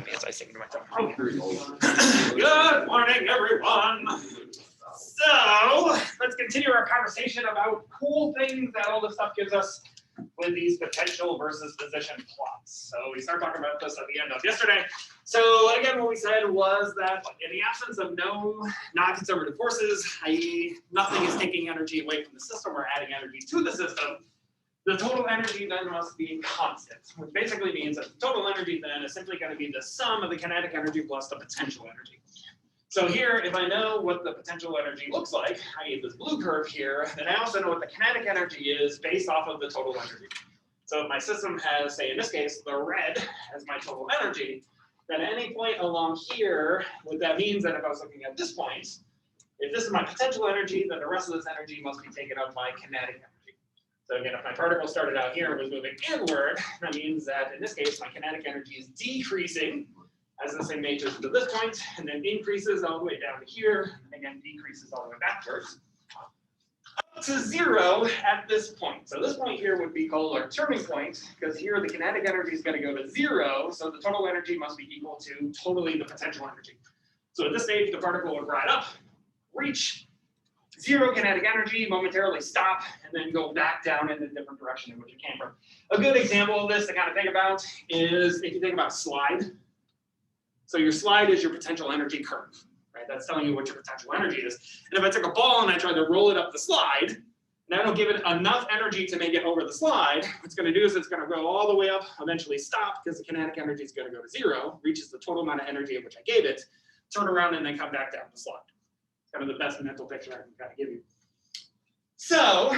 behind me as I sing to myself. Good morning, everyone. So let's continue our conversation about cool things that all this stuff gives us with these potential versus position plots. So we started talking about this at the end of yesterday. So again, what we said was that in the absence of no non-conservative forces, i.e. nothing is taking energy away from the system or adding energy to the system, the total energy then must be constant, which basically means that the total energy then is simply going to be the sum of the kinetic energy plus the potential energy. So here, if I know what the potential energy looks like, i.e. this blue curve here, then I also know what the kinetic energy is based off of the total energy. So if my system has, say in this case, the red as my total energy, then at any point along here, what that means that if I was looking at this point, if this is my potential energy, then the rest of this energy must be taken up by kinetic energy. So again, if my particle started out here and was moving inward, that means that in this case, my kinetic energy is decreasing as this thing matures to this point, and then increases all the way down to here, and again decreases all the way backwards, up to 0 at this point. So this point here would be called our turning point, because here the kinetic energy is going to go to 0, so the total energy must be equal to totally the potential energy. So at this stage, the particle would ride up, reach 0 kinetic energy, momentarily stop, and then go back down in a different direction in which it came from. A good example of this to kind of think about is if you think about a slide. So your slide is your potential energy curve, right? That's telling you what your potential energy is. And if I took a ball and I tried to roll it up the slide, and I don't give it enough energy to make it over the slide, what it's going to do is it's going to go all the way up, eventually stop, because the kinetic energy is going to go to 0, reaches the total amount of energy of which I gave it, turn around, and then come back down the slide. Kind of the best mental picture I can kind of give you. So,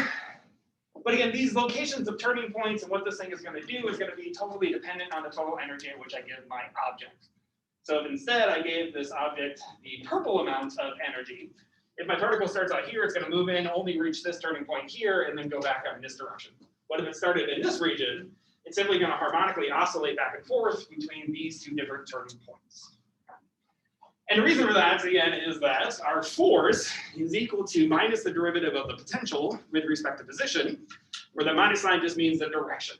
but again, these locations of turning points and what this thing is going to do is going to be totally dependent on the total energy at which I give my object. So if instead I gave this object the purple amount of energy, if my particle starts out here, it's going to move in, only reach this turning point here, and then go back out in this direction. What if it started in this region? It's simply going to harmonically oscillate back and forth between these two different turning points. And the reason for that, again, is that our force is equal to minus the derivative of the potential with respect to position, where the minus sign just means the direction.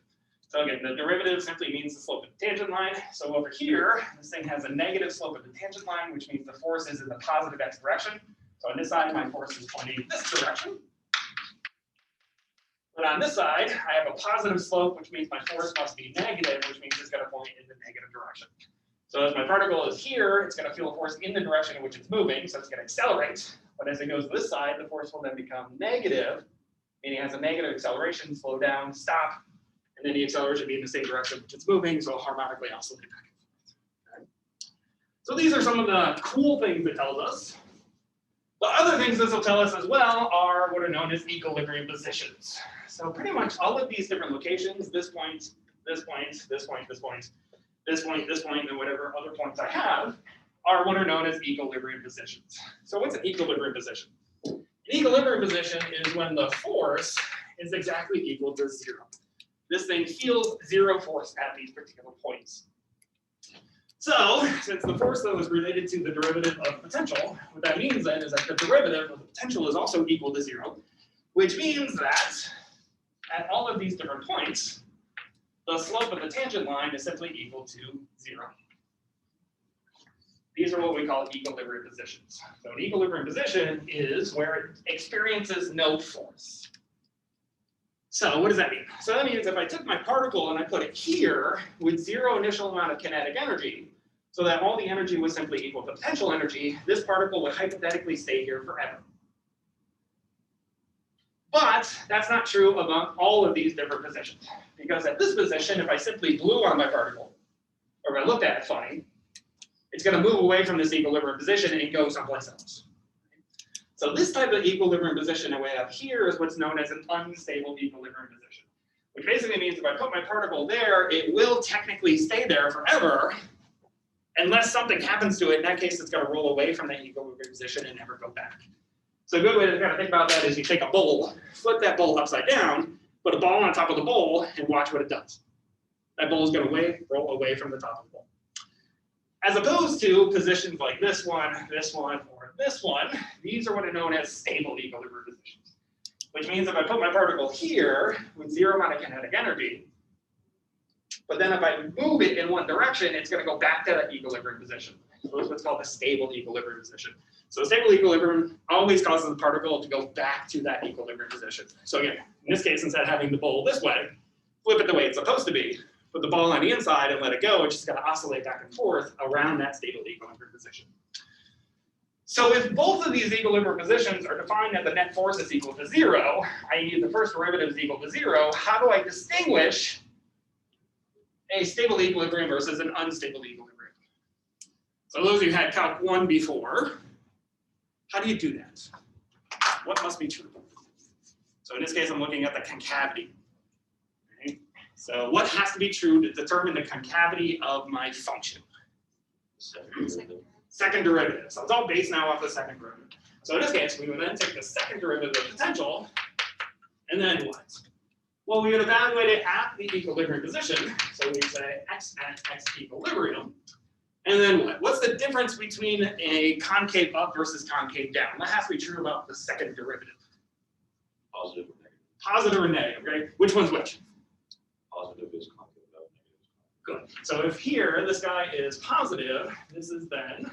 So again, the derivative simply means the slope of the tangent line. So over here, this thing has a negative slope of the tangent line, which means the force is in the positive x direction. So on this side, my force is pointing this direction. But on this side, I have a positive slope, which means my force must be negative, which means it's going to point in the negative direction. So as my particle is here, it's going to feel a force in the direction in which it's moving, so it's going to accelerate. But as it goes this side, the force will then become negative, meaning it has a negative acceleration, slow down, stop, and then the acceleration will be in the same direction which it's moving, so it'll harmonically oscillate back and forth. Okay? So these are some of the cool things it tells us. The other things this will tell us as well are what are known as equilibrium positions. So pretty much all of these different locations, this point, this point, this point, this point, this point, this point, and whatever other points I have, are what are known as equilibrium positions. So what's an equilibrium position? An equilibrium position is when the force is exactly equal to 0. This thing feels 0 force at these particular points. So, since the force, though, is related to the derivative of potential, what that means then is that the derivative of the potential is also equal to 0, which means that at all of these different points, the slope of the tangent line is simply equal to 0. These are what we call equilibrium positions. So an equilibrium position is where it experiences no force. So what does that mean? So that means if I took my particle and I put it here with 0 initial amount of kinetic energy, so that all the energy was simply equal to potential energy, this particle would hypothetically stay here forever. But that's not true about all of these different positions. Because at this position, if I simply blew on my particle, or if I looked at it funny, it's going to move away from this equilibrium position and go someplace else. So this type of equilibrium position that we have here is what's known as an unstable equilibrium position, which basically means if I put my particle there, it will technically stay there forever, unless something happens to it. In that case, it's going to roll away from that equilibrium position and never go back. So a good way to kind of think about that is you take a bowl, flip that bowl upside down, put a ball on top of the bowl, and watch what it does. That bowl is going to roll away from the top of the bowl. As opposed to positions like this one, or this one, these are what are known as stable equilibrium positions. Which means if I put my particle here with 0 amount of kinetic energy, But then if I move it in one direction, it's going to go back to that equilibrium position. So that's what's called a stable equilibrium position. So a stable equilibrium always causes the particle to go back to that equilibrium position. So again, in this case, instead of having the bowl this way, flip it the way it's supposed to be, put the ball on the inside and let it go, it's just going to oscillate back and forth around that stable equilibrium position. So if both of these equilibrium positions are defined that the net force is equal to 0, i.e. the first derivative is equal to 0, how do I distinguish a stable equilibrium versus an unstable equilibrium? So those of you who had Calc 1 before, how do you do that? What must be true? So in this case, I'm looking at the concavity. Okay? So what has to be true to determine the concavity of my function? Second derivative. So it's all based now off the second derivative. So in this case, we would then take the second derivative of potential, and then what? Well, we would evaluate it at the equilibrium position. So we say x at x equilibrium. And then what? What's the difference between a concave up versus concave down? That has to be true about the second derivative. Positive or negative? Positive or negative, okay? Which one's which? Positive is concave up, negative is concave. Good. So if here this guy is positive, this is then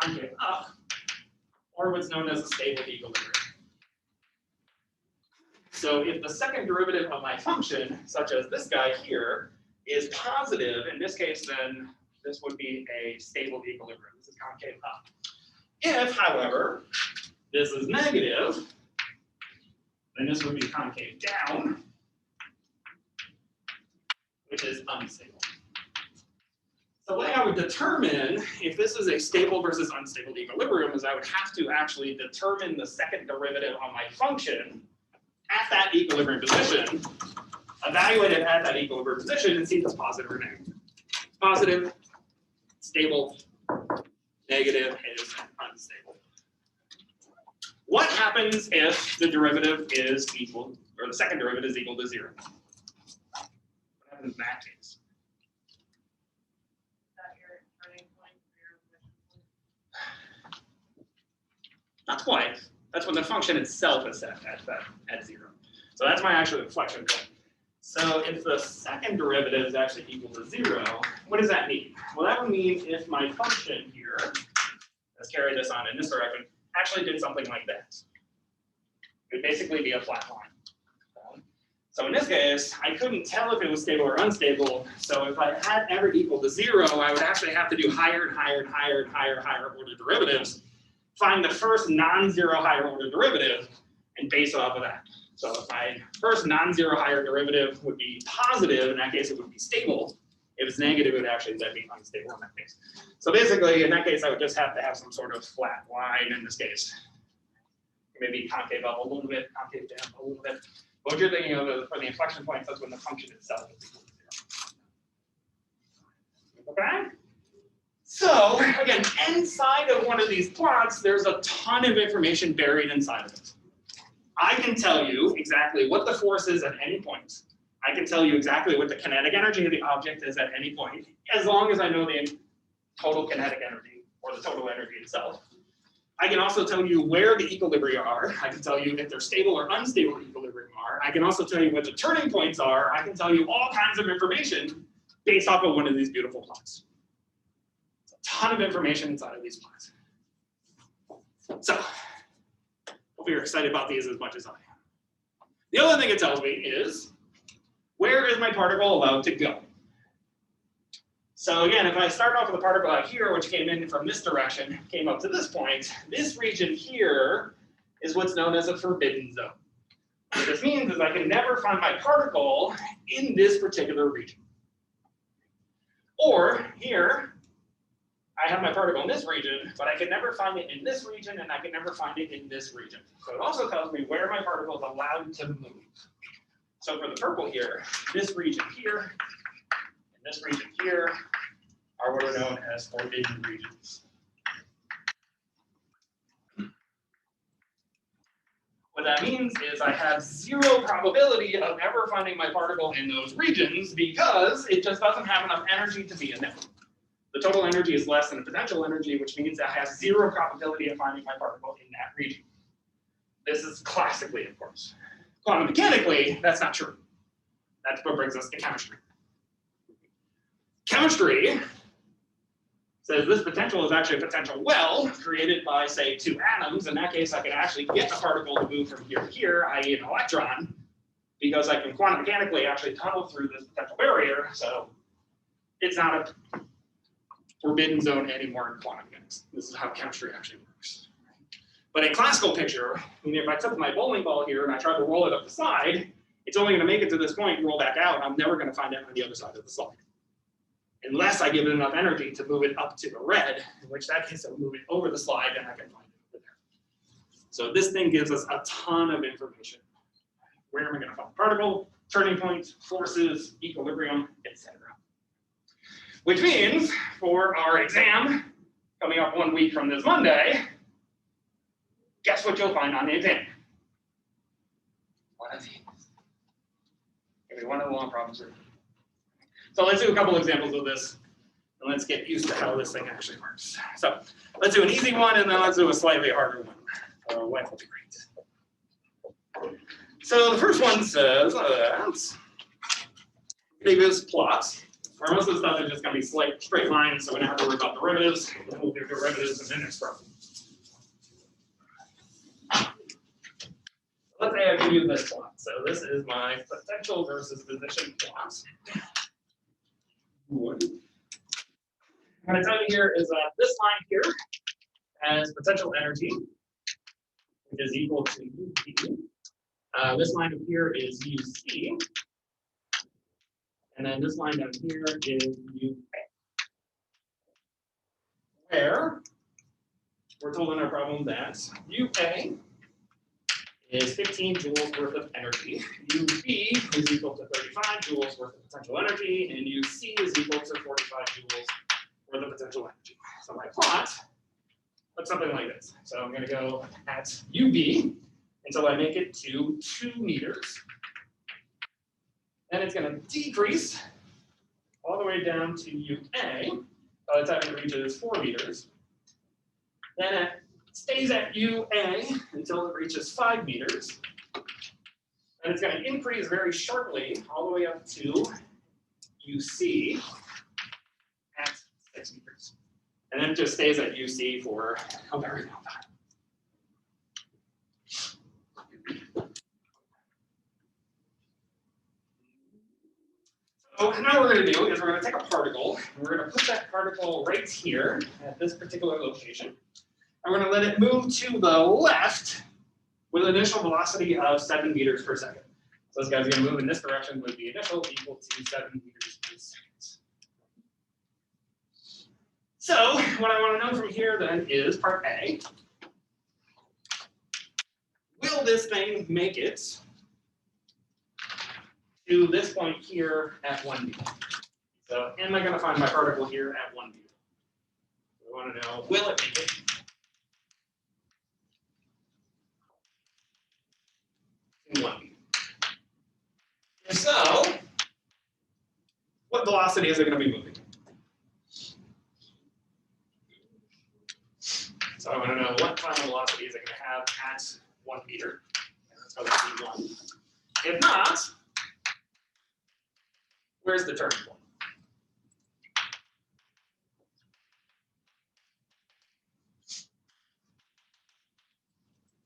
concave up, or what's known as a stable equilibrium. So if the second derivative of my function, such as this guy here, is positive, in this case then this would be a stable equilibrium. This is concave up. If, however, this is negative, then this would be concave down, which is unstable. The way I would determine if this is a stable versus unstable equilibrium is I would have to actually determine the second derivative of my function at that equilibrium position, evaluate it at that equilibrium position, and see if it's positive or negative. Positive, stable, negative is unstable. What happens if the derivative is equal, or the second derivative is equal to 0? What happens in that case? Not quite. That's when the function itself is set at 0. So that's my actual inflection point. So if the second derivative is actually equal to 0, what does that mean? Well, that would mean if my function here, let's carry this on in this direction, actually did something like that. It would basically be a flat line. So in this case, I couldn't tell if it was stable or unstable. So if I had ever equal to 0, I would actually have to do higher and higher and higher and higher order derivatives, find the first non-zero higher order derivative, and base off of that. So if my first non-zero higher derivative would be positive, in that case it would be stable. If it's negative, it would actually then be unstable in that case. So basically, in that case, I would just have to have some sort of flat line in this case. Maybe concave up a little bit, concave down a little bit. But what you're thinking of for the inflection points, that's when the function itself is equal to 0. Okay? So again, inside of one of these plots, there's a ton of information buried inside of it. I can tell you exactly what the force is at any point. I can tell you exactly what the kinetic energy of the object is at any point, as long as I know the total kinetic energy, or the total energy itself. I can also tell you where the equilibria are. I can tell you if they're stable or unstable equilibrium are. I can also tell you what the turning points are. I can tell you all kinds of information based off of one of these beautiful plots. It's a ton of information inside of these plots. So, hope you're excited about these as much as I am. The other thing it tells me is, where is my particle allowed to go? So again, if I start off with a particle out here, which came in from this direction, came up to this point, this region here is what's known as a forbidden zone. What this means is I can never find my particle in this particular region. Or here, I have my particle in this region, but I can never find it in this region, and I can never find it in this region. So it also tells me where my particle is allowed to move. So for the purple here, this region here, and this region here are what are known as forbidden regions. What that means is I have zero probability of ever finding my particle in those regions because it just doesn't have enough energy to be in them. The total energy is less than the potential energy, which means I have zero probability of finding my particle in that region. This is classically, of course. Quantum mechanically, that's not true. That's what brings us to chemistry. Chemistry says this potential is actually a potential well created by, say, two atoms. In that case, I can actually get a particle to move from here to here, i.e. an electron, because I can quantum mechanically actually tunnel through this potential barrier. So it's not a forbidden zone anymore in quantum mechanics. This is how chemistry actually works. But in classical picture, I mean, if I took my bowling ball here and I tried to roll it up the slide, it's only going to make it to this point and roll back out. I'm never going to find it on the other side of the slide, unless I give it enough energy to move it up to the red, in which that case I'll move it over the slide and I can find it over there. So this thing gives us a ton of information. Where am I going to find the particle, turning point, forces, equilibrium, etc. Which means for our exam coming up 1 week from this Monday, guess what you'll find on the exam? One of these. Maybe one of the long problems. So let's do a couple examples of this, and let's get used to how this thing actually works. So let's do an easy one, and then let's do a slightly harder one. What will be great. So the first one says previous plots, where most of the stuff is just going to be straight lines, so we don't have to worry about derivatives. And we'll do derivatives in the next problem. Let's say I give you this plot. So this is my potential versus position plot. What I'm going to tell you here is that this line here has potential energy, which is equal to UP. This line up here is UC. And then this line down here is UA. Where we're told in our problem that UA is 15 joules worth of energy. UB is equal to 35 joules worth of potential energy, and UC is equal to 45 joules worth of potential energy. So my plot looks something like this. So I'm going to go at UB until I make it to 2 meters. Then it's going to decrease all the way down to UA by the time it reaches 4 meters. Then it stays at UA until it reaches 5 meters. And it's going to increase very sharply all the way up to UC at 6 meters. And then it just stays at UC for a very long time. So now what we're going to do is we're going to take a particle, and we're going to put that particle right here at this particular location. And we're going to let it move to the left with an initial velocity of 7 meters per second. So this guy's going to move in this direction with the initial equal to 7 meters per second. So what I want to know from here then is part A. Will this thing make it to this point here at 1 meter? So am I going to find my particle here at 1 meter? We want to know, will it make it to 1 meter? If so, what velocity is it going to be moving? So I want to know what final velocity is it going to have at 1 meter. That's probably V1. If not, where's the turning point?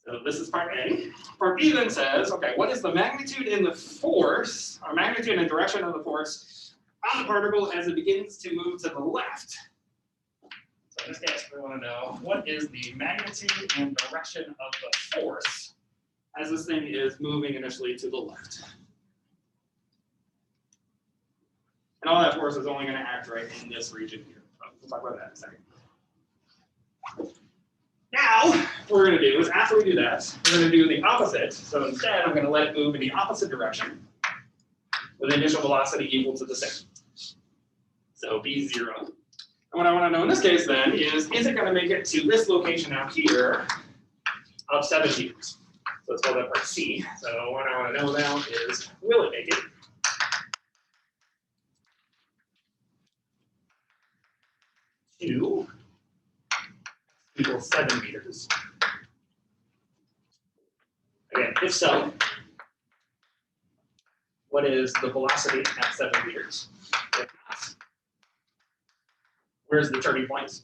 So this is part A. Part B then says, okay, what is the magnitude in the force, or magnitude and direction of the force on the particle as it begins to move to the left? So in this case, we want to know what is the magnitude and direction of the force as this thing is moving initially to the left. And all that force is only going to act right in this region here. We'll talk about that in a second. Now, what we're going to do is after we do that, we're going to do the opposite. So instead, I'm going to let it move in the opposite direction with an initial velocity equal to the same. So B0. And what I want to know in this case then is it going to make it to this location out here of 7 meters? So let's call that part C. So what I want to know now is, will it make it to equals 7 meters? Again, if so, what is the velocity at 7 meters? If not, Where's the turning points?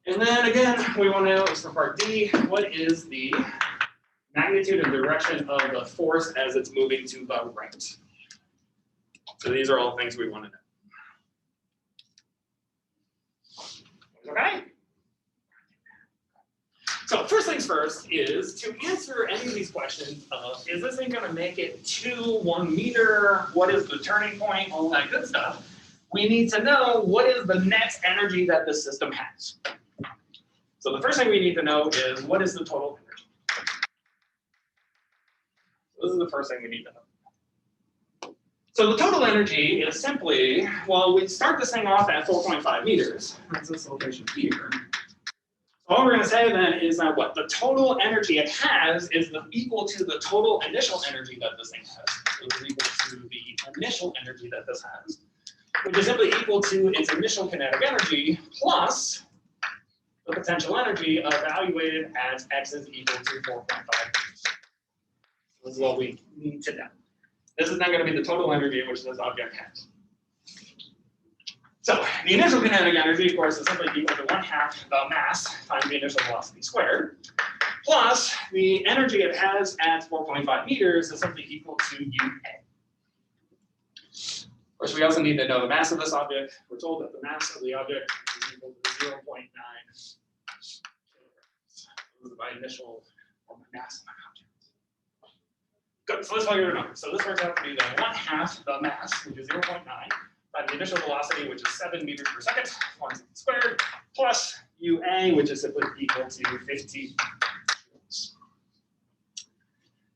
And then again, we want to know is for part D, what is the magnitude and direction of the force as it's moving to the right? So these are all things we want to know. Okay? So first things first is to answer any of these questions of, is this thing going to make it to 1 meter? What is the turning point? All that good stuff. We need to know what is the net energy that the system has. So the first thing we need to know is what is the total energy. This is the first thing we need to know. So the total energy is simply, well, we start this thing off at 4.5 meters. That's this location here. So all we're going to say then is that what the total energy it has is equal to the total initial energy that this thing has. So it's equal to the initial energy that this has, which is simply equal to its initial kinetic energy plus the potential energy evaluated as x is equal to 4.5 meters. This is what we need to know. This is not going to be the total energy which this object has. So the initial kinetic energy, of course, is simply equal to 1/2 the mass times the initial velocity squared, plus the energy it has at 4.5 meters is simply equal to UA. Of course, we also need to know the mass of this object. We're told that the mass of the object is equal to 0.9 kilograms. This is my initial mass of my object. Good, so let's plug in a number. So this works out to be the 1/2 the mass, which is 0.9, by the initial velocity, which is 7 meters per second, 1 squared, plus UA, which is simply equal to 50 joules.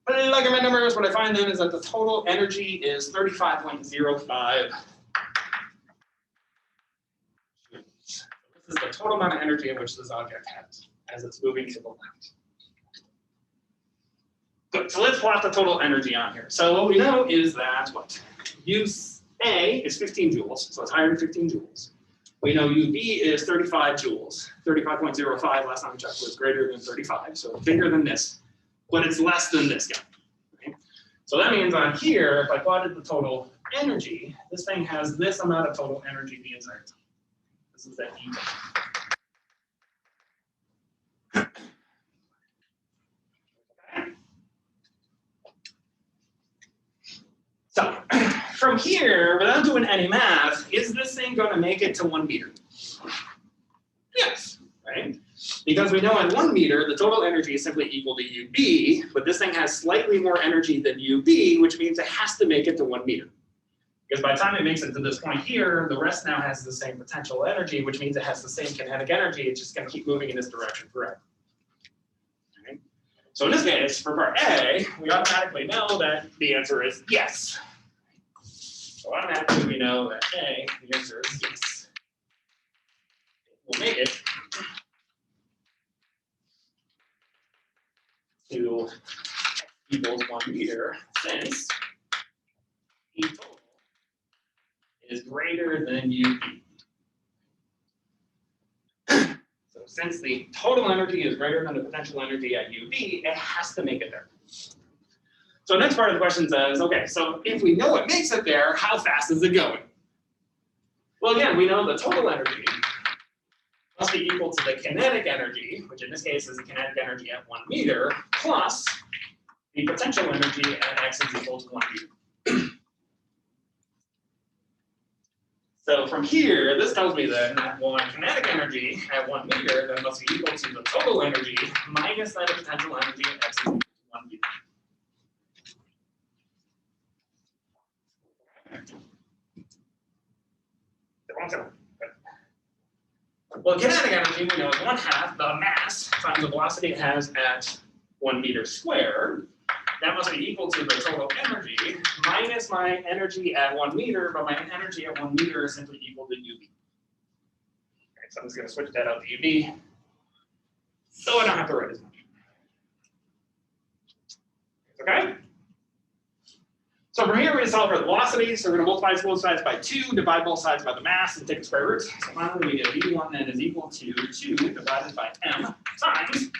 Plug in my numbers, what I find then is that the total energy is 35.05 joules. This is the total amount of energy in which this object has as it's moving to the left. Good, so let's plot the total energy on here. So what we know is that what? A is 15 joules, so it's higher than 15 joules. We know UV is 35 joules. 35.05 last time we checked was greater than 35, so bigger than this, but it's less than this guy. Okay? So that means on here, if I plotted the total energy, this thing has this amount of total energy the entire time. This is that E. So from here, without doing any math, is this thing going to make it to 1 meter? Yes, right? Because we know at 1 meter, the total energy is simply equal to UB, but this thing has slightly more energy than UB, which means it has to make it to 1 meter. Because by the time it makes it to this point here, the rest now has the same potential energy, which means it has the same kinetic energy. It's just going to keep moving in this direction forever. Okay? So in this case, for part A, we automatically know that the answer is yes. So automatically we know that A, the answer is yes. We'll make it to equals 1 meter since E total is greater than UB. So since the total energy is greater than the potential energy at UB, it has to make it there. So next part of the question says, okay, so if we know it makes it there, how fast is it going? Well, again, we know the total energy must be equal to the kinetic energy, which in this case is the kinetic energy at 1 meter, plus the potential energy at x is equal to 1 meter. So from here, this tells me then that, well, my kinetic energy at 1 meter then must be equal to the total energy minus that of potential energy at x is equal to 1 meter. Well, kinetic energy we know is 1/2 the mass times the velocity it has at 1 meter squared. That must be equal to the total energy minus my energy at 1 meter, but my energy at 1 meter is simply equal to UV. Okay, so I'm just going to switch that out to UV, so I don't have to write as much. Okay? So from here, we're going to solve for the velocity. So we're going to multiply both sides by 2, divide both sides by the mass, and take the square root. So finally, we get V1 then is equal to 2 divided by m times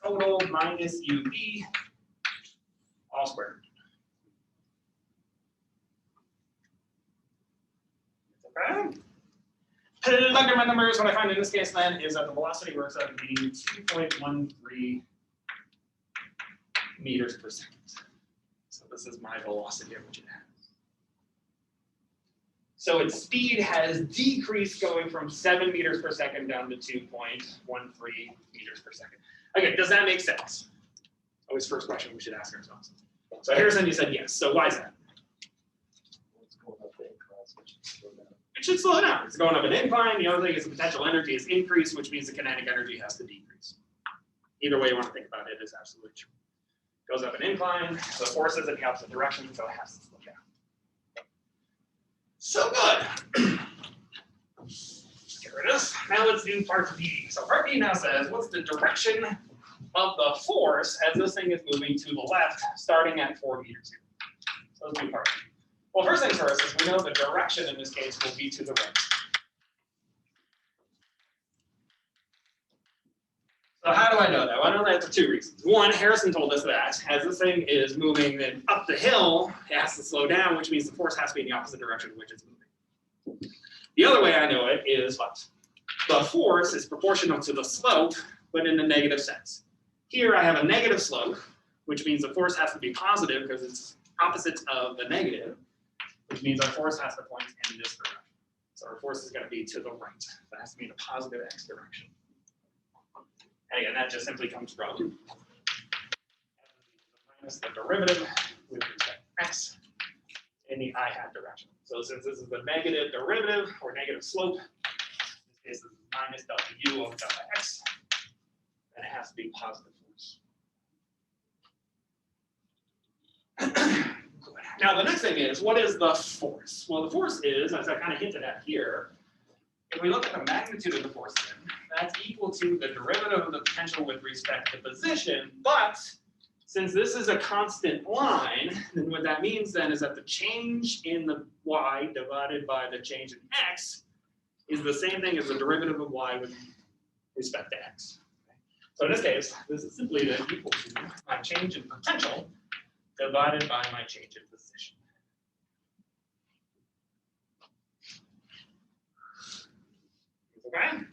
total minus UV all squared. Okay. Plug in my numbers. What I find in this case then is that the velocity works out to be 2.13 meters per second. So this is my velocity of which it has. So its speed has decreased going from 7 meters per second down to 2.13 meters per second. Okay, does that make sense? Always first question we should ask ourselves. So Harrison, you said yes. So why is that? It should slow down. It's going up an incline. The other thing is the potential energy has increased, which means the kinetic energy has to decrease. Either way you want to think about it is absolutely true. Goes up an incline, the force is in the opposite direction, so it has to slow down. So good. Get rid of this. Now let's do part B. So part B now says, what's the direction of the force as this thing is moving to the left, starting at 4 meters here? So let's do part B. Well, first things first is we know the direction in this case will be to the right. So how do I know that? Well, I know that for 2 reasons. One, Harrison told us that as this thing is moving then up the hill, it has to slow down, which means the force has to be in the opposite direction in which it's moving. The other way I know it is what? The force is proportional to the slope, but in the negative sense. Here I have a negative slope, which means the force has to be positive because it's opposite of the negative, which means our force has to point in this direction. So our force is going to be to the right. That has to be in a positive x direction. And again, that just simply comes from minus the derivative with respect to x in the I hat direction. So since this is the negative derivative or negative slope, in this case this is minus delta u over delta x, then it has to be positive force. Now the next thing is, what is the force? Well, the force is, as I kind of hinted at here, if we look at the magnitude of the force then, that's equal to the derivative of the potential with respect to position, but since this is a constant line, then what that means then is that the change in the y divided by the change in x is the same thing as the derivative of y with respect to x. So in this case, this is simply then equal to my change in potential divided by my change in position. Okay?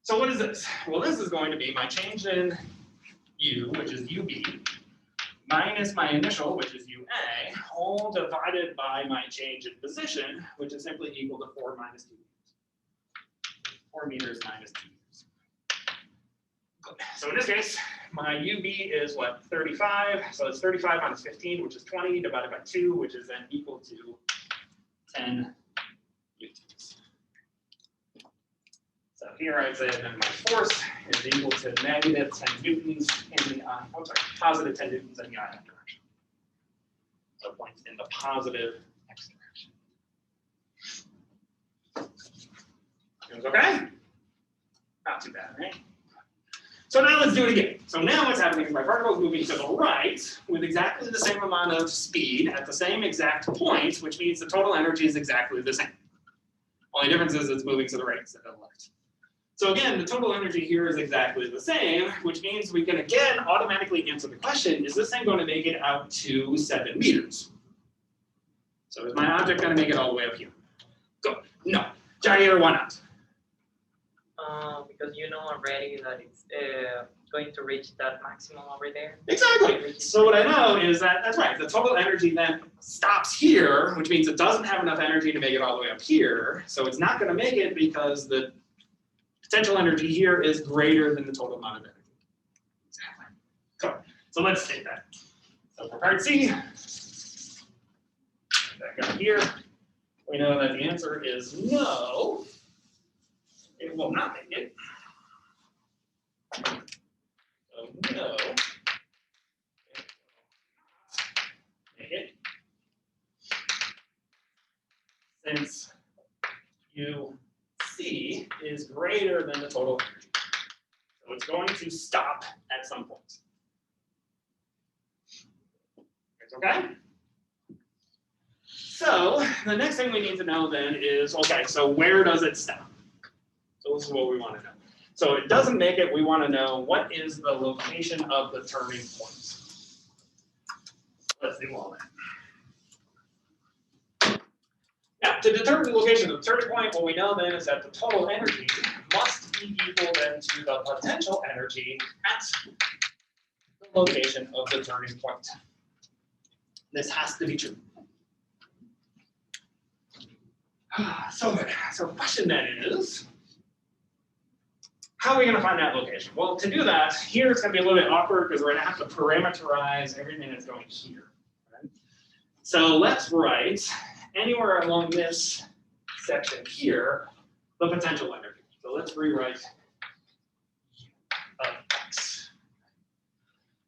So what is this? Well, this is going to be my change in u, which is ub, minus my initial, which is ua, all divided by my change in position, which is simply equal to 4 minus 2 meters. 4 meters minus 2 meters. So in this case, my ub is what, 35. So it's 35 minus 15, which is 20, divided by 2, which is then equal to 10 newtons. So here I'd say then my force is equal to negative 10 newtons in the positive 10 newtons in the I hat direction. So it points in the positive x direction. Seems okay? Not too bad, right? So now let's do it again. So now what's happening is my particle is moving to the right with exactly the same amount of speed at the same exact point, which means the total energy is exactly the same. Only difference is it's moving to the right instead of the left. So again, the total energy here is exactly the same, which means we can again automatically answer the question, is this thing going to make it out to 7 meters? So is my object going to make it all the way up here? Go. No. Jair, why not? Because you know already that it's going to reach that maximum over there. Exactly. So what I know is that, that's right, the total energy then stops here, which means it doesn't have enough energy to make it all the way up here. So it's not going to make it because the potential energy here is greater than the total amount of energy. Exactly. So let's state that. So for part C, back up here, we know that the answer is no. It will not make it. So no. Make it. Since UC is greater than the total energy. So it's going to stop at some point. It's okay? So the next thing we need to know then is, okay, so where does it stop? So this is what we want to know. So it doesn't make it, we want to know what is the location of the turning point. Let's do all that. to determine the location of the turning point, what we know then is that the total energy must be equal then to the potential energy at the location of the turning point. This has to be true. So the question then is, how are we going to find that location? Well, to do that, here it's going to be a little bit awkward because we're going to have to parameterize everything that's going here. Right? So let's write anywhere along this section here, the potential energy. So let's rewrite X.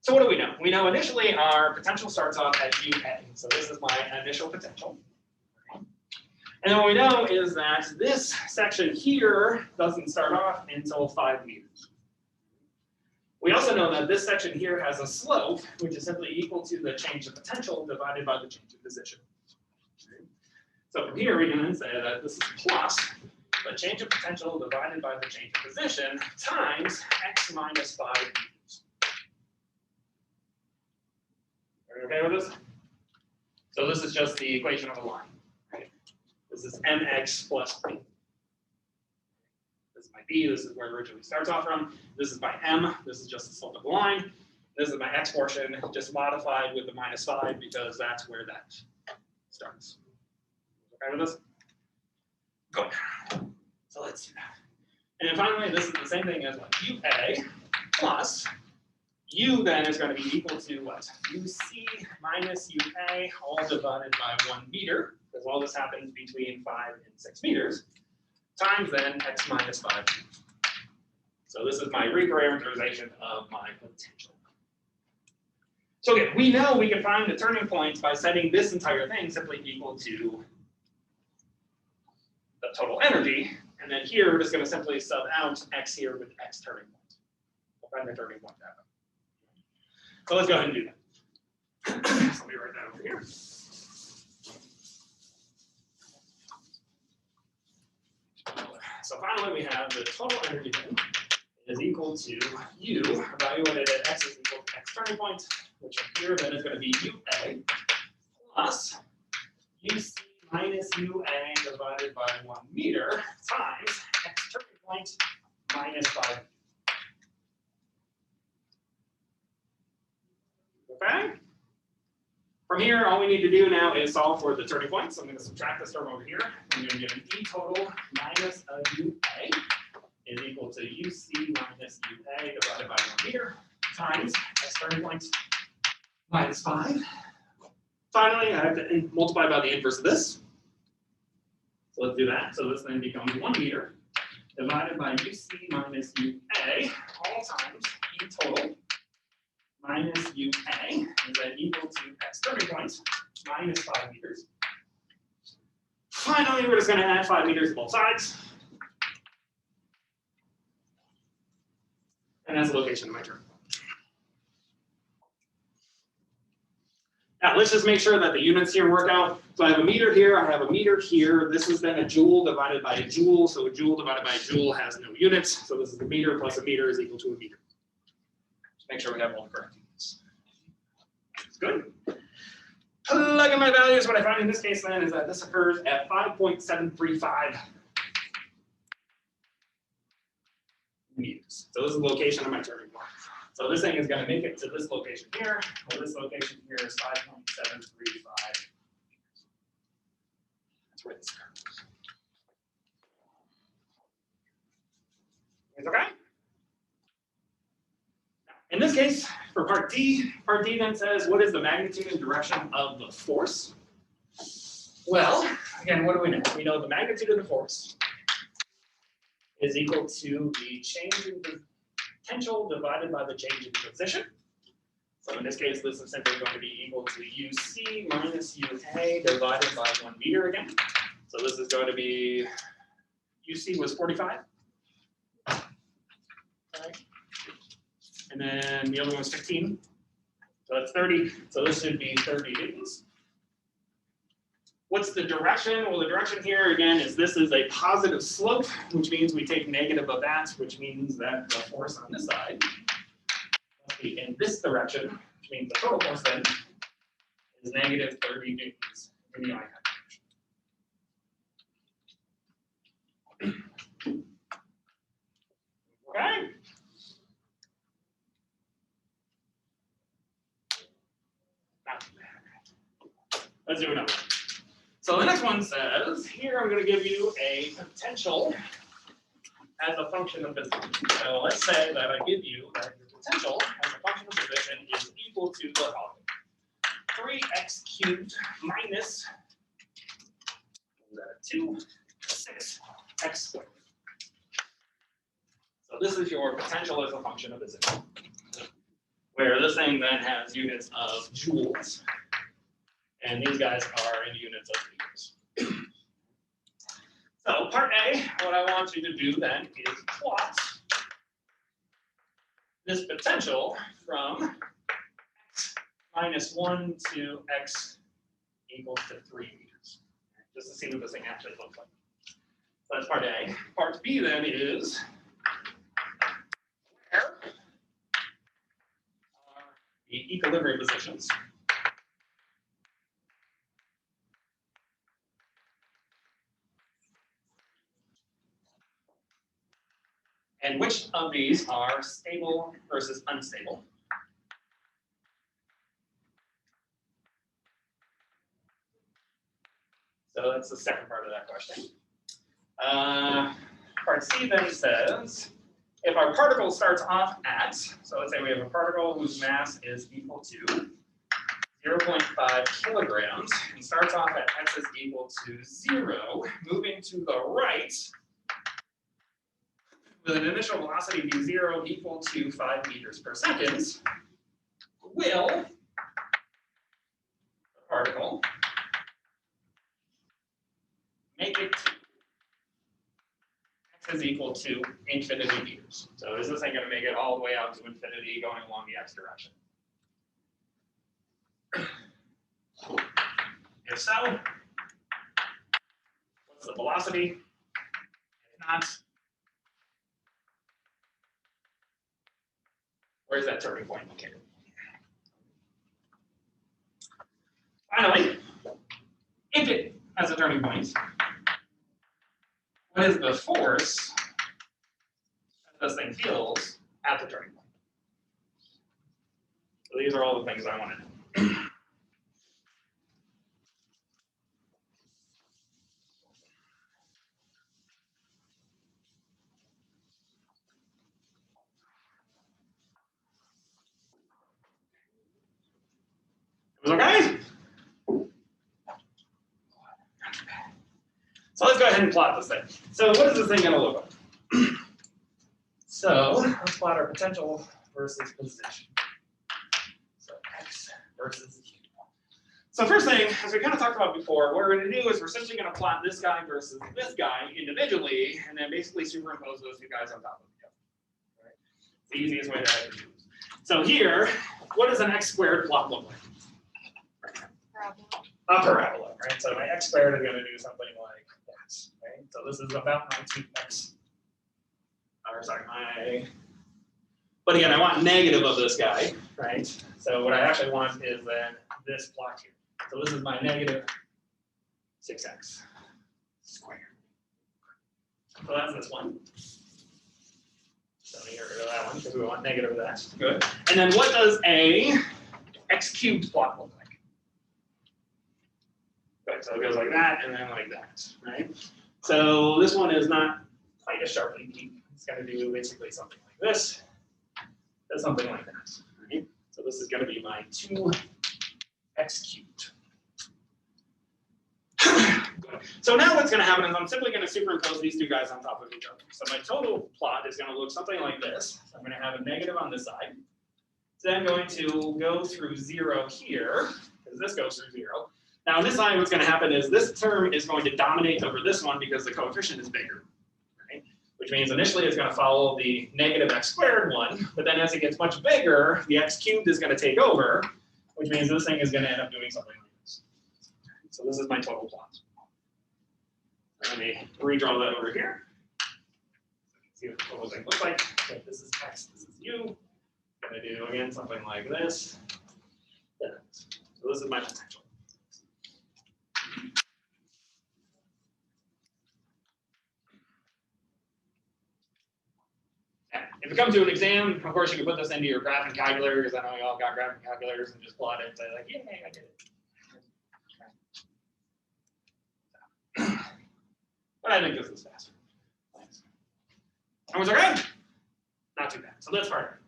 So what do we know? We know initially our potential starts off at UA. So this is my initial potential. And then what we know is that this section here doesn't start off until 5 meters. We also know that this section here has a slope, which is simply equal to the change of potential divided by the change of position. So from here, we can then say that this is plus the change of potential divided by the change of position times x minus 5 meters. Are you okay with this? So this is just the equation of a line. Right? This is mx plus b. This is my b, this is where it originally starts off from. This is my m, this is just the slope of the line. This is my x portion, just modified with the minus 5 because that's where that starts. Okay with this? Good. So let's do that. And then finally, this is the same thing as what? UA plus U then is going to be equal to what? UC minus UA all divided by 1 meter, because all this happens between 5 and 6 meters, times then x minus 5. So this is my reparameterization of my potential. So again, we know we can find the turning points by setting this entire thing simply equal to the total energy, and then here we're just going to simply sub out x here with x turning point. We'll find the turning point that way. So let's go ahead and do that. So let me write that over here. So finally we have the total energy then is equal to U evaluated at x is equal to x turning point, which up here then is going to be UA plus UC minus UA divided by 1 meter times x turning point minus 5. Okay? From here, all we need to do now is solve for the turning point. So I'm going to subtract this term over here. I'm going to get an E total minus a UA is equal to UC minus UA divided by 1 meter times x turning point minus 5. Finally, I have to multiply by the inverse of this. So let's do that. So this then becomes 1 meter divided by UC minus UA all times E total minus UA is then equal to x turning point minus 5 meters. Finally, we're just going to add 5 meters to both sides. And that's the location of my turning point. Now, let's just make sure that the units here work out. So I have a meter here, I have a meter here. This is then a joule divided by a joule. So a joule divided by a joule has no units. So this is a meter plus a meter is equal to a meter. Just make sure we have all the correct units. That's good. Plug in my values. What I find in this case then is that this occurs at 5.735 meters. So this is the location of my turning point. So this thing is going to make it to this location here, or this location here is 5.735 meters. That's where this occurs. It's okay? In this case, for part D then says, what is the magnitude and direction of the force? Well, again, what do we know? We know the magnitude of the force is equal to the change in potential divided by the change in position. So in this case, this is simply going to be equal to UC minus UA divided by 1 meter again. So this is going to be, UC was 45. Okay. And then the other one was 15. So that's 30. So this should be 30 newtons. What's the direction? Well, the direction here, again, is this is a positive slope, which means we take negative of that, which means that the force on this side must be in this direction, which means the total force then is negative 30 newtons in the I-hat direction. Okay. Not too bad. Let's do another one. So the next one says, here I'm going to give you a potential as a function of position. So let's say that I give you that your potential as a function of position is equal to the following: 3x cubed minus 2, 6x squared. So this is your potential as a function of position, where this thing then has units of joules, and these guys are in units of meters. So part A, what I want you to do then is plot this potential from x minus 1 to x equals to 3 meters, just to see what this thing actually looks like. So that's part A. Part B then is where are the equilibrium positions. And which of these are stable versus unstable? So that's the second part of that question. Part C then says, if our particle starts off at, so let's say we have a particle whose mass is equal to 0.5 kilograms, and starts off at x is equal to 0, moving to the right, with an initial velocity v0 equal to 5 meters per second, will the particle make it to x is equal to infinity meters? So is this thing going to make it all the way out to infinity going along the x direction? If so, what's the velocity? If not, where's that turning point located? Finally, if it has a turning point, what is the force that this thing feels at the turning point? So these are all the things I want to know. It was okay? So let's go ahead and plot this thing. So what is this thing going to look like? So let's plot our potential versus position. So x versus q. So first thing, as we kind of talked about before, what we're going to do is we're simply going to plot this guy versus this guy individually, and then basically superimpose those two guys on top of each other. Right? It's the easiest way to do this. So here, what does an x squared plot look like? A parabola, right? So my x squared is going to do something like that, right? So this is about my 2x, or sorry, but again, I want negative of this guy, right? So what I actually want is then this plot here. So this is my negative 6x squared. So that's this one. So let me get rid of that one because we want negative of that. Good. And then what does a x cubed plot look like? Good. So it goes like that and then like that, right? So this one is not quite as sharply deep. It's going to do basically something like this. Does something like that, right? So this is going to be my 2x cubed. So now what's going to happen is I'm simply going to superimpose these two guys on top of each other. So my total plot is going to look something like this. So I'm going to have a negative on this side. So then I'm going to go through 0 here, because this goes through 0. Now on this line, what's going to happen is this term is going to dominate over this one because the coefficient is bigger, right? Which means initially it's going to follow the negative x squared one, but then as it gets much bigger, the x cubed is going to take over, which means this thing is going to end up doing something like this. So this is my total plot. Let me redraw that over here. So you can see what the total thing looks like. So this is x, this is u. I'm going to do again something like this. So this is my potential. If it comes to an exam, of course, you can put this into your graphing calculator, because I know you all got graphing calculators, and just plot it and say like, yeah, I did it. But I think this is faster. Everyone's okay? Not too bad. So that's part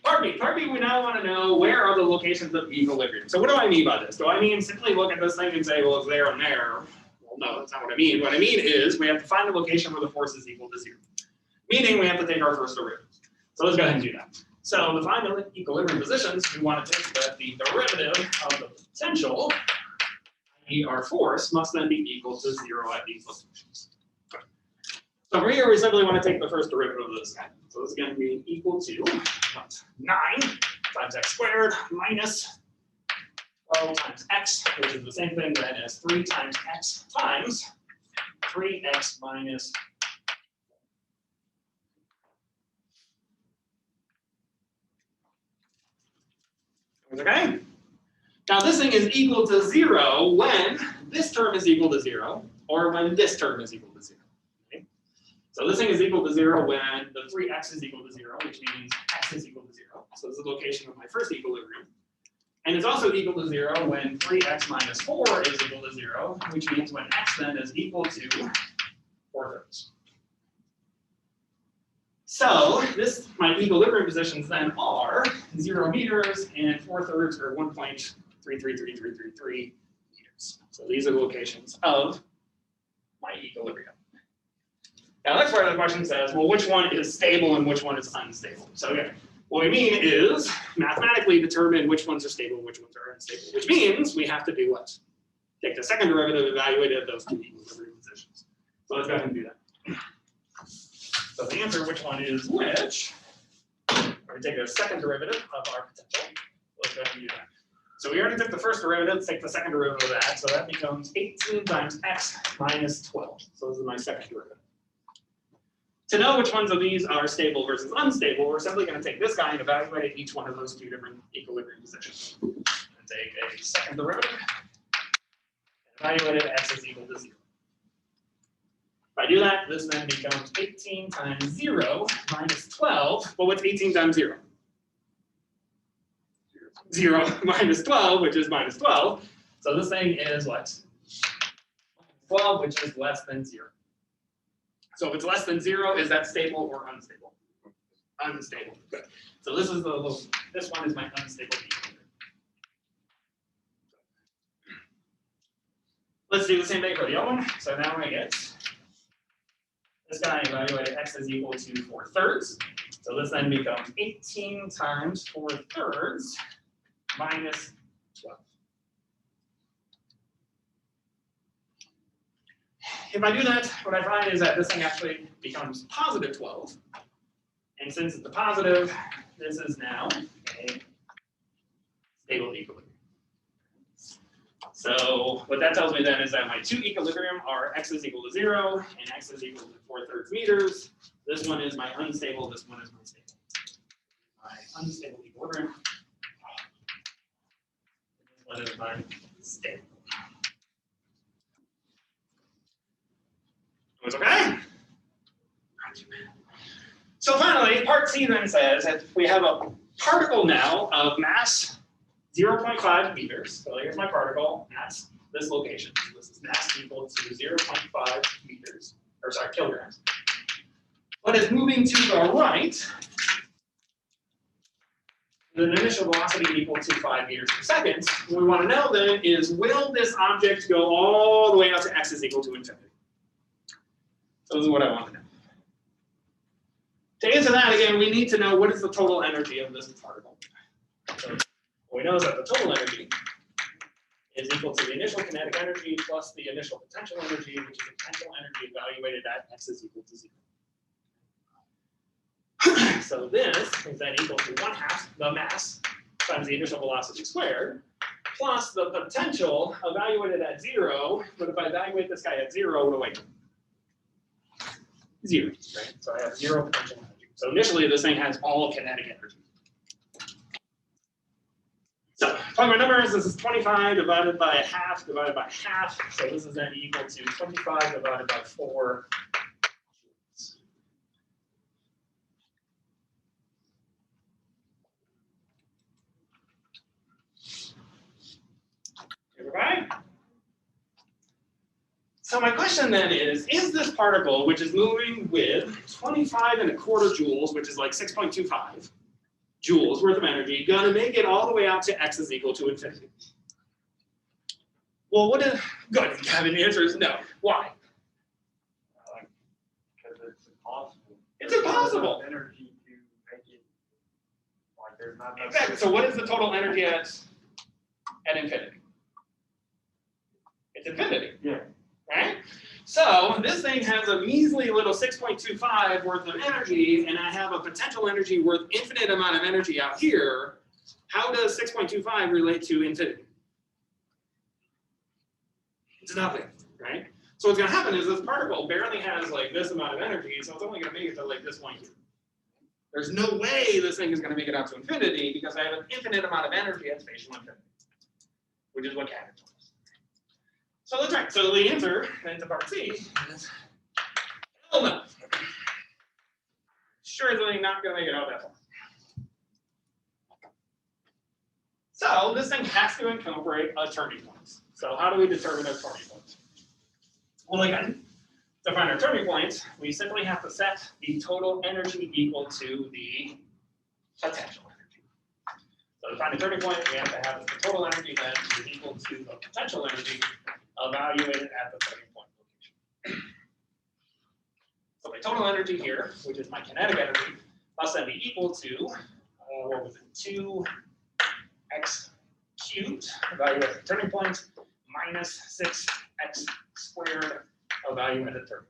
A. Part B. Part B, we now want to know where are the locations of equilibrium. So what do I mean by this? Do I mean simply look at this thing and say, well, it's there and there? Well, no, that's not what I mean. What I mean is we have to find the location where the force is equal to 0. Meaning we have to take our first derivative. So let's go ahead and do that. So to find the equilibrium positions, we want to take that the derivative of the potential, i.e. our force, must then be equal to 0 at these locations. So from here, we simply want to take the first derivative of this guy. So this is going to be equal to 9 times x squared minus 12 times x, which is the same thing then as 3 times x times 3x minus. Okay? Now this thing is equal to 0 when this term is equal to 0, or when this term is equal to 0. Okay? So this thing is equal to 0 when the 3x is equal to 0, which means x is equal to 0. So this is the location of my first equilibrium. And it's also equal to 0 when 3x minus 4 is equal to 0, which means when x then is equal to 4/3. So my equilibrium positions then are 0 meters and 4/3 or 1.333333 meters. So these are the locations of my equilibrium. Now, the next part of the question says, well, which one is stable and which one is unstable? So again, what we mean is mathematically determine which ones are stable and which ones are unstable, which means we have to do what? Take the second derivative, evaluate it at those two equilibrium positions. So let's go ahead and do that. So the answer, which one is which, we're going to take a second derivative of our potential. Let's go ahead and do that. So we already took the first derivative, let's take the second derivative of that. So that becomes 18 times x minus 12. So this is my second derivative. To know which ones of these are stable versus unstable, we're simply going to take this guy and evaluate each one of those two different equilibrium positions. And take a second derivative and evaluate it at x is equal to 0. If I do that, this then becomes 18 times 0 minus 12. Well, what's 18 times 0? 0 minus 12, which is minus 12. So this thing is what? 12, which is less than 0. So if it's less than 0, is that stable or unstable? Unstable. Good. So this one is my unstable equilibrium. Let's do the same thing for the other one. So now I get this guy evaluated x is equal to 4/3. So this then becomes 18 times 4/3 minus 12. If I do that, what I find is that this thing actually becomes positive 12. And since it's a positive, this is now a stable equilibrium. So what that tells me then is that my two equilibrium are x is equal to 0 and x is equal to 4/3 meters. This one is my unstable, this one is my stable. My unstable equilibrium. This one is my stable. It's okay? So finally, part C then says that we have a particle now of mass 0.5 meters. So here's my particle at this location. So this is mass equal to 0.5 meters, or sorry, kilograms. But it's moving to the right. The initial velocity equal to 5 meters per second. What we want to know then is, will this object go all the way up to x is equal to infinity? So this is what I want to know. To answer that, again, we need to know what is the total energy of this particle. So what we know is that the total energy is equal to the initial kinetic energy plus the initial potential energy, which is the potential energy evaluated at x is equal to 0. So this is then equal to 1/2 the mass times the initial velocity squared, plus the potential evaluated at 0. But if I evaluate this guy at 0, what do I do? 0, right? So I have 0 potential energy. So initially, this thing has all kinetic energy. So plug my numbers. This is 25 divided by 1/2 divided by 1/2. So this is then equal to 25 divided by 4. So my question then is this particle, which is moving with 25¼ joules, which is like 6.25 joules worth of energy, gonna make it all the way out to x is equal to infinity? Well, what is, good, Kevin, the answer is no. Why? Because it's impossible. It's impossible. There's not enough energy to make it, like there's not enough. Exactly, so what is the total energy at infinity? It's infinity. Yeah. Right? So this thing has a measly little 6.25 worth of energy, and I have a potential energy worth infinite amount of energy out here. How does 6.25 relate to infinity? It's nothing, right? So what's gonna happen is this particle barely has like this amount of energy, so it's only gonna make it to like this point here. There's no way this thing is gonna make it out to infinity because I have an infinite amount of energy at spatial infinity, which is what Kevin told us. So that's right. So the answer then to part C is hell no. Sure is not going to make it out that far. So this thing has to incorporate a turning point. So how do we determine a turning point? Well, again, to find our turning point, we simply have to set the total energy equal to the potential energy. So to find a turning point, we have to have the total energy then is equal to the potential energy evaluated at the turning point location. So my total energy here, which is my kinetic energy, must then be equal to, what was it, 2x cubed evaluated at the turning point minus 6x squared evaluated at the turning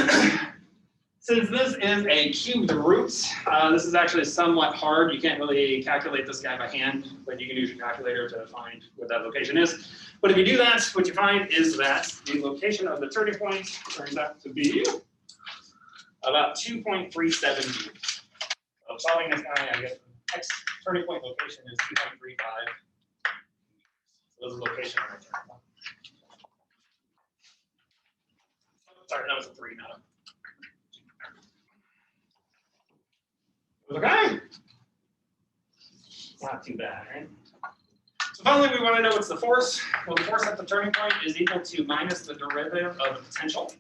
point. Since this is a cubed root, this is actually somewhat hard. You can't really calculate this guy by hand, but you can use your calculator to find what that location is. But if you do that, what you find is that the location of the turning point turns out to be about 2.37 joules. So solving this guy, I guess the x turning point location is 2.35. So this is the location of the turning point. Sorry, that was a 3, not a. Okay. Not too bad, right? So finally, we want to know what's the force. Well, the force at the turning point is equal to minus the derivative of the potential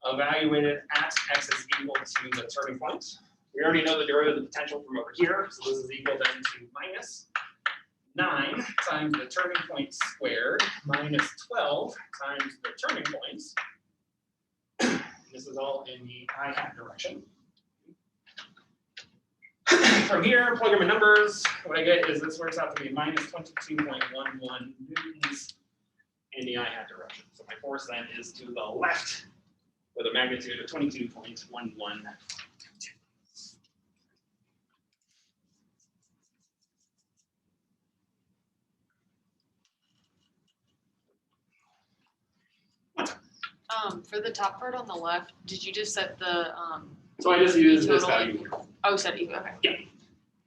evaluated at x is equal to the turning point. We already know the derivative of the potential from over here, so this is equal then to minus 9 times the turning point squared minus 12 times the turning points. This is all in the I hat direction. From here, plug in my numbers. What I get is this works out to be minus 22.11 newtons in the I hat direction. So my force then is to the left with a magnitude of 22.11. For the top part on the left, did you just set the So I just use this total? value here. Oh, set equal. Okay.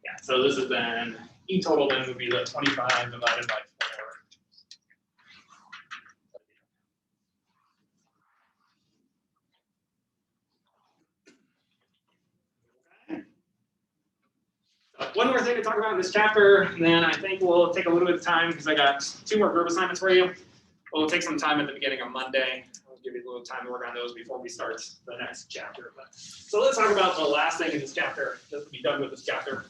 Yeah. So this is then E total then would be the 25 divided by 4. One more thing to talk about in this chapter, and then I think we'll take a little bit of time because I got 2 more group assignments for you. We'll take some time at the beginning of Monday. I'll give you a little time to work on those before we start the next chapter. So let's talk about the last thing in this chapter, just to be done with this chapter.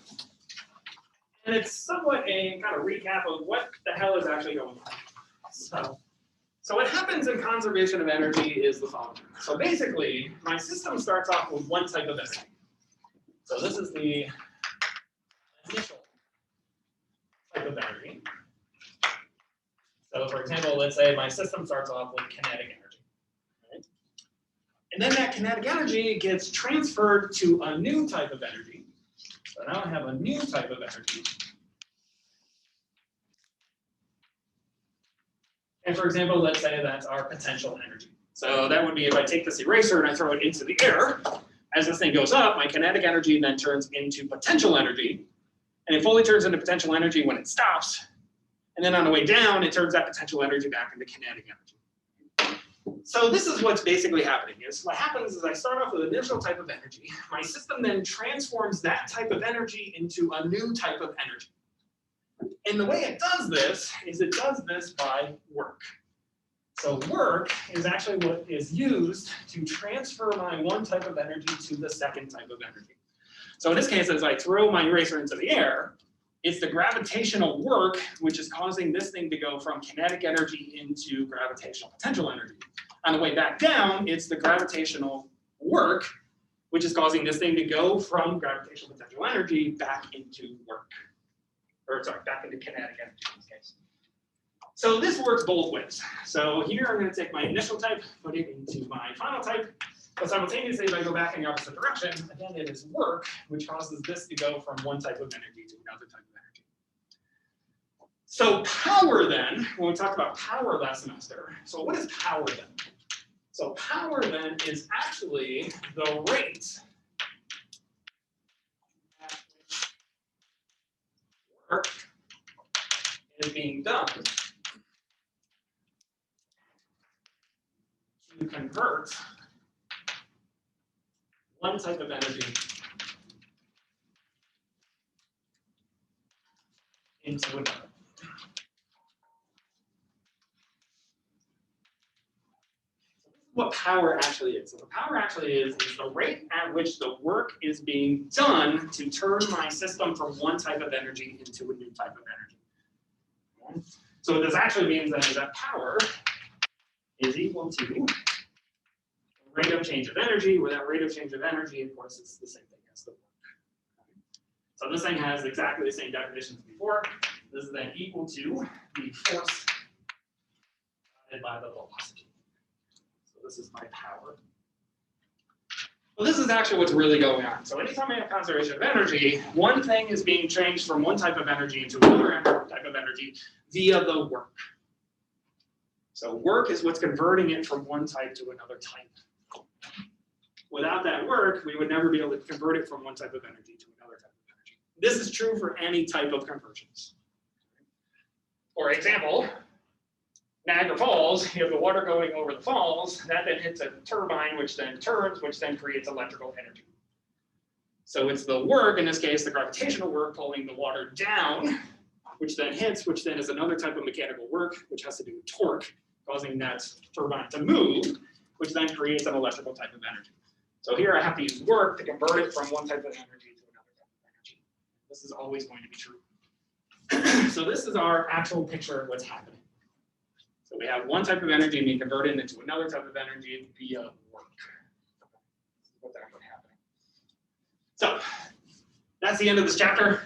And it's somewhat a kind of recap of what the hell is actually going on. So what happens in conservation of energy is the following. So basically, my system starts off with one type of energy. So this is the initial type of energy. So for example, let's say my system starts off with kinetic energy. Right? And then that kinetic energy gets transferred to a new type of energy. So now I have a new type of energy. And for example, let's say that's our potential energy. So that would be if I take this eraser and I throw it into the air, as this thing goes up, my kinetic energy then turns into potential energy. And it fully turns into potential energy when it stops. And then on the way down, it turns that potential energy back into kinetic energy. So this is what's basically happening. Is what happens is I start off with an initial type of energy. My system then transforms that type of energy into a new type of energy. And the way it does this is it does this by work. So work is actually what is used to transfer my one type of energy to the second type of energy. So in this case, as I throw my eraser into the air, it's the gravitational work which is causing this thing to go from kinetic energy into gravitational potential energy. On the way back down, it's the gravitational work which is causing this thing to go from gravitational potential energy back into work. Or sorry, back into kinetic energy in this case. So this works both ways. So here I'm going to take my initial type, put it into my final type, but simultaneously if I go back in the opposite direction, again it is work which causes this to go from one type of energy to another type of energy. So power then, when we talked about power last semester, so what is power then? So power then is actually the rate at which work is being done to convert one type of energy into another. What power actually is. So the power actually is the rate at which the work is being done to turn my system from one type of energy into a new type of energy. So what this actually means then is that power is equal to the rate of change of energy, where that rate of change of energy, of course, is the same thing as the work. So this thing has exactly the same definition as before. This is then equal to the force divided by the velocity. So this is my power. Well, this is actually what's really going on. So anytime I have conservation of energy, one thing is being changed from one type of energy into another type of energy via the work. So work is what's converting it from one type to another type. Without that work, we would never be able to convert it from one type of energy to another type of energy. This is true for any type of conversions. For example, Niagara Falls, you have the water going over the falls, that then hits a turbine, which then turns, which then creates electrical energy. So it's the work, in this case, the gravitational work pulling the water down, which then hits, which then is another type of mechanical work, which has to do with torque, causing that turbine to move, which then creates an electrical type of energy. So here I have to use work to convert it from one type of energy to another type of energy. This is always going to be true. So this is our actual picture of what's happening. So we have one type of energy being converted into another type of energy via work. This is what's actually happening. So that's the end of this chapter.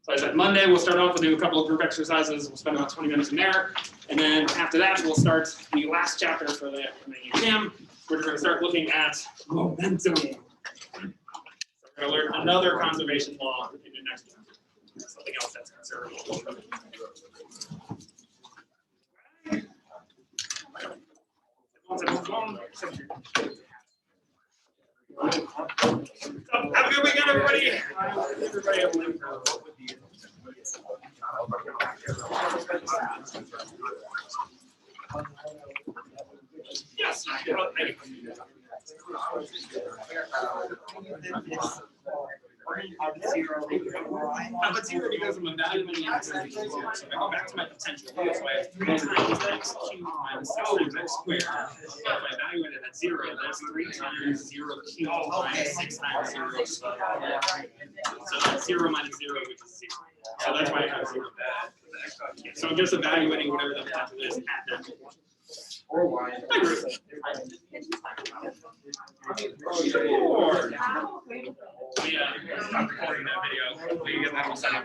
So I said Monday we'll start off, we'll do a couple of group exercises. We'll spend about 20 minutes in there. And then after that, we'll start the last chapter for the exam. We're going to start looking at momentum. So we're going to learn another conservation law in the next chapter. Something else that's considerable. So have a good weekend, everybody. Everybody have a link. Yes. But zero because I'm evaluating x. So if I go back to my potential, so I have 3 times x cubed minus 6 times x squared. So if I evaluate it at 0, that's 3 times 0 cubed minus 6 times 0 squared. So that's 0 minus 0, which is 0. So that's why I have 0. So I'm just evaluating whatever the potential is at that point. Or y. Sure. Yeah, stop recording that video. We get that all set up.